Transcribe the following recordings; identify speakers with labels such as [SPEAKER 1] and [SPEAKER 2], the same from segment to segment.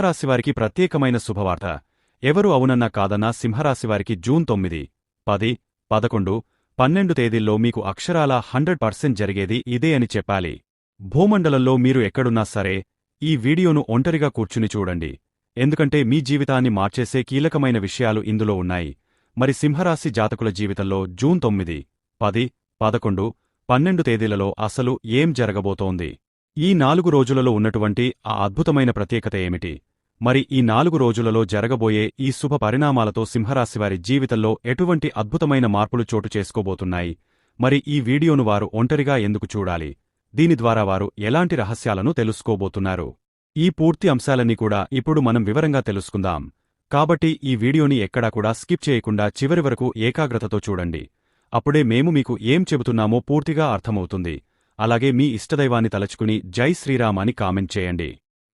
[SPEAKER 1] సింహరాశివారికి ప్రత్యేకమైన శుభవార్త. ఎవరు అవునన్నా కాదన్నా సింహరాశివారికి జూన్ 9, 10, 11, 12 తేదీల్లో మీకు అక్షరాలా 100% జరిగేది ఇదే అని చెప్పాలి. భూమండలంలో మీరు ఎక్కడున్నా సరే ఈ వీడియోను ఒంటరిగా కూర్చుని చూడండి. ఎందుకంటే మీ జీవితాన్ని మార్చేసే కీలకమైన విషయాలు ఇందులో ఉన్నాయి. మరి సింహరాశి జాతకుల జీవితంలో జూన్ 9, 10, 11, 12 తేదీలలో అసలు ఏం జరగబోతోంది? ఈ 4 రోజులలో ఉన్నటువంటి ఆ అద్భుతమైన ప్రత్యేకత ఏమిటి? మరి ఈ 4 రోజులలో జరగబోయే ఈ శుభ పరిణామాలతో సింహరాశివారి జీవితంలో ఎటువంటి అద్భుతమైన మార్పులు చోటు చేసుకోబోతున్నాయి? మరి ఈ వీడియోను వారు ఒంటరిగా ఎందుకు చూడాలి? దీని ద్వారా వారు ఎలాంటి రహస్యాలను తెలుసుకోబోతున్నారు? ఈ పూర్తి అంశాలన్నీ కూడా ఇప్పుడు మనం వివరంగా తెలుసుకుందాం. కాబట్టి ఈ వీడియోని ఎక్కడా కూడా స్కిప్ చేయకుండా చివరి వరకు ఏకాగ్రతతో చూడండి. అప్పుడే మేము మీకు ఏం చెబుతున్నామో పూర్తిగా అర్థమవుతుంది. అలాగే మీ ఇష్టదైవాన్ని తలచుకుని జై శ్రీరామ్ అని కామెంట్ చేయండి.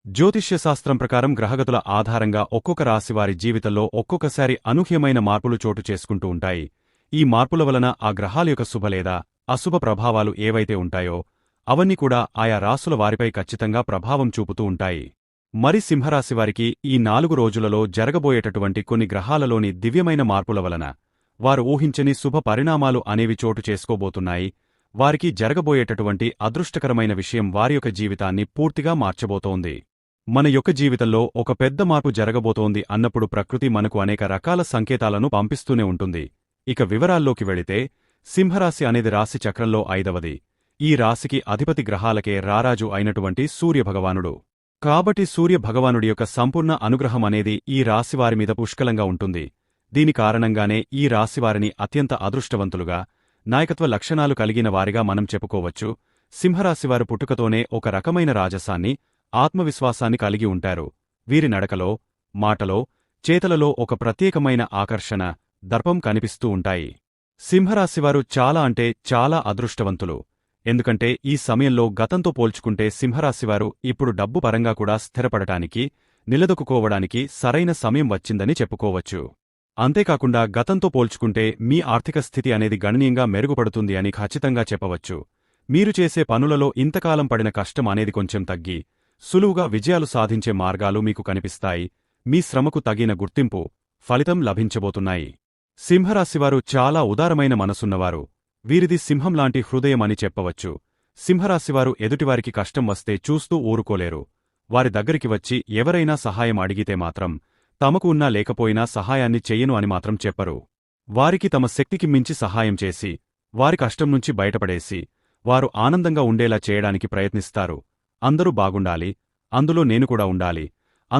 [SPEAKER 1] జ్యోతిష్యశాస్త్రం ప్రకారం గ్రహగతుల ఆధారంగా ఒక్కొక్క రాశివారి జీవితంలో ఒక్కొక్కసారి అనూహ్యమైన మార్పులు చోటు చేసుకుంటూ ఉంటాయి. ఈ మార్పుల వలన ఆ గ్రహాల యొక్క శుభ లేదా అశుభ ప్రభావాలు ఏవైతే ఉంటాయో అవన్నీ కూడా ఆయా రాసుల వారిపై ఖచ్చితంగా ప్రభావం చూపుతూ ఉంటాయి. మరి సింహరాశివారికి ఈ 4 రోజులలో జరగబోయేటటువంటి కొన్ని గ్రహాలలోని దివ్యమైన మార్పుల వలన వారు ఊహించని శుభ పరిణామాలు అనేవి చోటు చేసుకోబోతున్నాయి. వారికి జరగబోయేటటువంటి అదృష్టకరమైన విషయం వారి యొక్క జీవితాన్ని పూర్తిగా మార్చబోతోంది. మన యొక్క జీవితంలో ఒక పెద్ద మార్పు జరగబోతోంది అన్నప్పుడు ప్రకృతి మనకు అనేక రకాల సంకేతాలను పంపిస్తూనే ఉంటుంది. ఇక వివరాల్లోకి వెళితే సింహరాశి అనేది రాశి చక్రంలో 5వది. ఈ రాశికి అధిపతి గ్రహాలకే రారాజు అయినటువంటి సూర్యభగవానుడు. కాబట్టి సూర్యభగవానుడి యొక్క సంపూర్ణ అనుగ్రహం అనేది ఈ రాశివారి మీద పుష్కలంగా ఉంటుంది. దీని కారణంగానే ఈ రాశివారిని అత్యంత అదృష్టవంతులుగా, నాయకత్వ లక్షణాలు కలిగిన వారిగా మనం చెప్పుకోవచ్చు. సింహరాశివారు పుట్టుకతోనే ఒక రకమైన రాజసాన్ని, ఆత్మవిశ్వాసాన్ని కలిగి ఉంటారు. వీరి నడకలో, మాటలో, చేతలలో ఒక ప్రత్యేకమైన ఆకర్షణ, దర్పం కనిపిస్తూ ఉంటాయి. సింహరాశివారు చాలా అంటే చాలా అదృష్టవంతులు. ఎందుకంటే ఈ సమయంలో గతంతో పోల్చుకుంటే సింహరాశివారు ఇప్పుడు డబ్బు పరంగా కూడా స్థిరపడటానికి, నిలదొక్కుకోవడానికి సరైన సమయం వచ్చిందని చెప్పుకోవచ్చు. అంతేకాకుండా గతంతో పోల్చుకుంటే మీ ఆర్థిక స్థితి అనేది గణనీయంగా మెరుగుపడుతుంది అని ఖచ్చితంగా చెప్పవచ్చు. మీరు చేసే పనులలో ఇంతకాలం పడిన కష్టం అనేది కొంచెం తగ్గి, సులువుగా విజయాలు సాధించే మార్గాలు మీకు కనిపిస్తాయి. మీ శ్రమకు తగిన గుర్తింపు, ఫలితం లభించబోతున్నాయి. సింహరాశివారు చాలా ఉదారమైన మనసున్నవారు. వీరిది సింహంలాంటి హృదయం అని చెప్పవచ్చు. సింహరాశివారు ఎదుటివారికి కష్టం వస్తే చూస్తూ ఊరుకోలేరు. వారి దగ్గరికి వచ్చి ఎవరైనా సహాయం అడిగితే మాత్రం తమకు ఉన్నా లేకపోయినా సహాయాన్ని చెయ్యను అని మాత్రం చెప్పరు. వారికి తమ శక్తికి మించి సహాయం చేసి, వారి కష్టం నుంచి బయటపడేసి, వారు ఆనందంగా ఉండేలా చేయడానికి ప్రయత్నిస్తారు. అందరూ బాగుండాలి, అందులో నేను కూడా ఉండాలి, అందరి